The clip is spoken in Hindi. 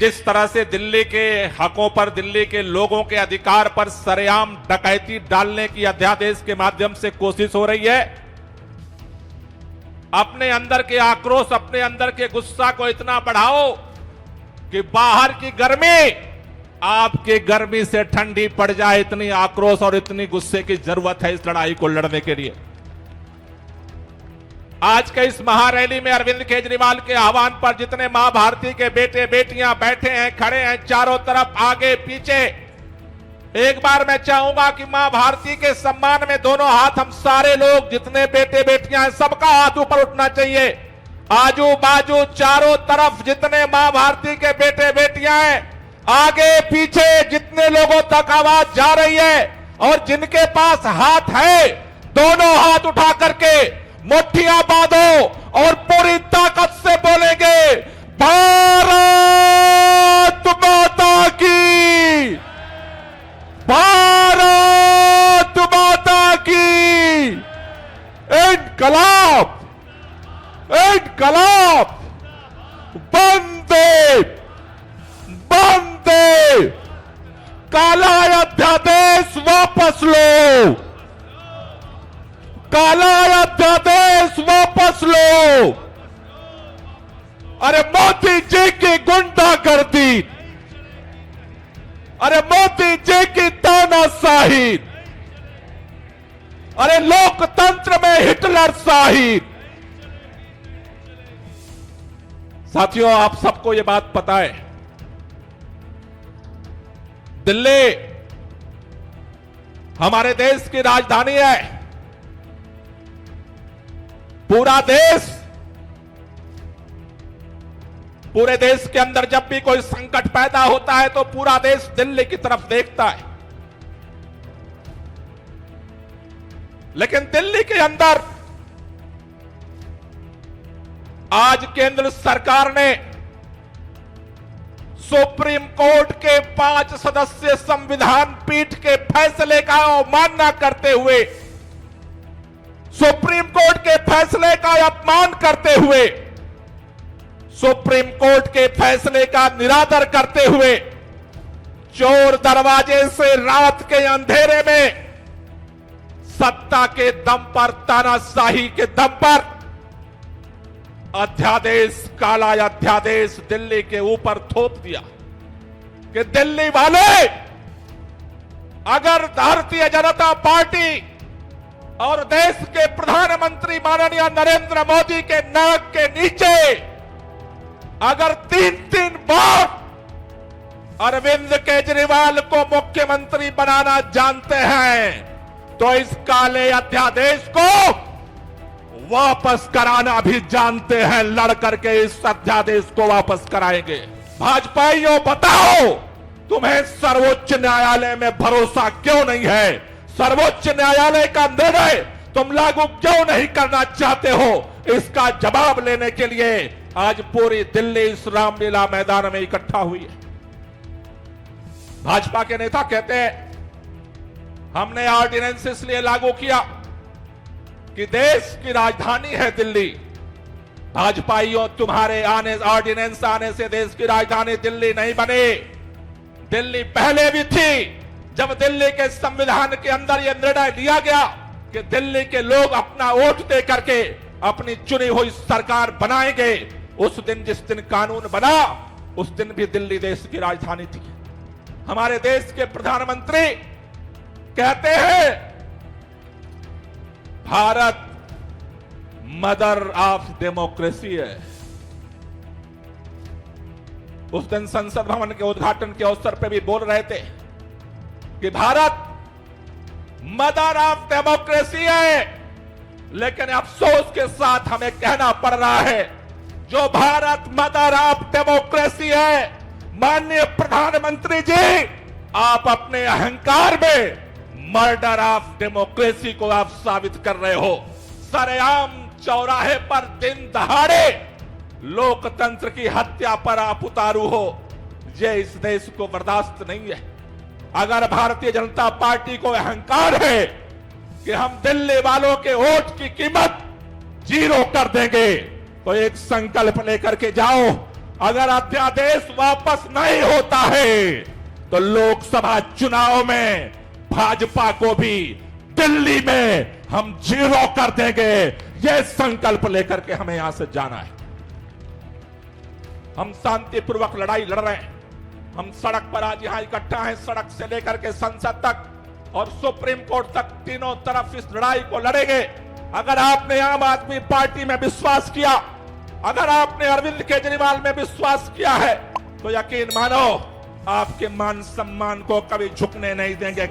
जिस तरह से दिल्ली के हकों पर, दिल्ली के लोगों के अधिकार पर सरेआम डकैती डालने की अध्यादेश के माध्यम से कोशिश हो रही है, अपने अंदर के आक्रोश, अपने अंदर के गुस्सा को इतना बढ़ाओ कि बाहर की गर्मी आपके गर्मी से ठंडी पड़ जाए। इतनी आक्रोश और इतनी गुस्से की जरूरत है इस लड़ाई को लड़ने के लिए। आज के इस महारैली में अरविंद केजरीवाल के आह्वान पर जितने मां भारती के बेटे बेटियां बैठे हैं, खड़े हैं, चारों तरफ, आगे पीछे, एक बार मैं चाहूंगा कि मां भारती के सम्मान में दोनों हाथ हम सारे लोग, जितने बेटे बेटियां हैं, सबका हाथ ऊपर उठना चाहिए। आजू बाजू चारों तरफ जितने मां भारती के बेटे बेटियां हैं, आगे पीछे जितने लोगों तक आवाज जा रही है और जिनके पास हाथ है, दोनों हाथ उठा करके मुट्ठियां बांधो और पूरी ताकत से बोलेंगे, भारत माता की, भारत माता की, इनकलाब, इनकलाब, वंदे, वंदे, काला अध्यादेश वापस लो, काला अध्यादेश वापस लो। अरे मोदी जी की गुंडागर्दी, अरे मोदी जी की तानाशाही, अरे लोकतंत्र में हिटलर शाही। साथियों, आप सबको यह बात पता है, दिल्ली हमारे देश की राजधानी है। पूरा देश, पूरे देश के अंदर जब भी कोई संकट पैदा होता है तो पूरा देश दिल्ली की तरफ देखता है। लेकिन दिल्ली के अंदर आज केंद्र सरकार ने सुप्रीम कोर्ट के 5 सदस्यीय संविधान पीठ के फैसले का अवमानना करते हुए, सुप्रीम कोर्ट के फैसले का अपमान करते हुए, सुप्रीम कोर्ट के फैसले का निरादर करते हुए, चोर दरवाजे से रात के अंधेरे में सत्ता के दम पर, तानाशाही के दम पर अध्यादेश, काला अध्यादेश दिल्ली के ऊपर थोप दिया कि दिल्ली वाले, अगर भारतीय जनता पार्टी और देश के प्रधानमंत्री माननीय नरेंद्र मोदी के नाक के नीचे अगर 3-3 बार अरविंद केजरीवाल को मुख्यमंत्री बनाना जानते हैं तो इस काले अध्यादेश को वापस कराना भी जानते हैं। लड़ करके इस अध्यादेश को वापस कराएंगे। भाजपाइयों, बताओ, तुम्हें सर्वोच्च न्यायालय में भरोसा क्यों नहीं है? सर्वोच्च न्यायालय का निर्णय तुम लागू क्यों नहीं करना चाहते हो? इसका जवाब लेने के लिए आज पूरी दिल्ली इस रामलीला मैदान में इकट्ठा हुई है। भाजपा के नेता कहते हैं हमने ऑर्डिनेंस इसलिए लागू किया कि देश की राजधानी है दिल्ली। भाजपाइयों, तुम्हारे ऑर्डिनेंस आने से देश की राजधानी दिल्ली नहीं बने। दिल्ली पहले भी थी, जब दिल्ली के संविधान के अंदर यह निर्णय लिया गया कि दिल्ली के लोग अपना वोट दे करके अपनी चुनी हुई सरकार बनाएंगे। उस दिन, जिस दिन कानून बना, उस दिन भी दिल्ली देश की राजधानी थी। हमारे देश के प्रधानमंत्री कहते हैं भारत मदर ऑफ डेमोक्रेसी है। उस दिन संसद भवन के उद्घाटन के अवसर पर भी बोल रहे थे कि भारत मदर ऑफ डेमोक्रेसी है। लेकिन अफसोस के साथ हमें कहना पड़ रहा है, जो भारत मदर ऑफ डेमोक्रेसी है, माननीय प्रधानमंत्री जी, आप अपने अहंकार में मर्डर ऑफ डेमोक्रेसी को आप साबित कर रहे हो। सरेआम चौराहे पर दिन दहाड़े लोकतंत्र की हत्या पर आप उतारू हो। ये इस देश को बर्दाश्त नहीं है। अगर भारतीय जनता पार्टी को अहंकार है कि हम दिल्ली वालों के वोट की कीमत 0 कर देंगे, तो एक संकल्प लेकर के जाओ, अगर अध्यादेश वापस नहीं होता है तो लोकसभा चुनाव में भाजपा को भी दिल्ली में हम 0 कर देंगे। यह संकल्प लेकर के हमें यहां से जाना है। हम शांतिपूर्वक लड़ाई लड़ रहे हैं। हम सड़क पर आज यहां इकट्ठा हैं, सड़क से लेकर के संसद तक और सुप्रीम कोर्ट तक, तीनों तरफ इस लड़ाई को लड़ेंगे। अगर आपने आम आदमी पार्टी में विश्वास किया, अगर आपने अरविंद केजरीवाल में विश्वास किया है, तो यकीन मानो आपके मान सम्मान को कभी झुकने नहीं देंगे।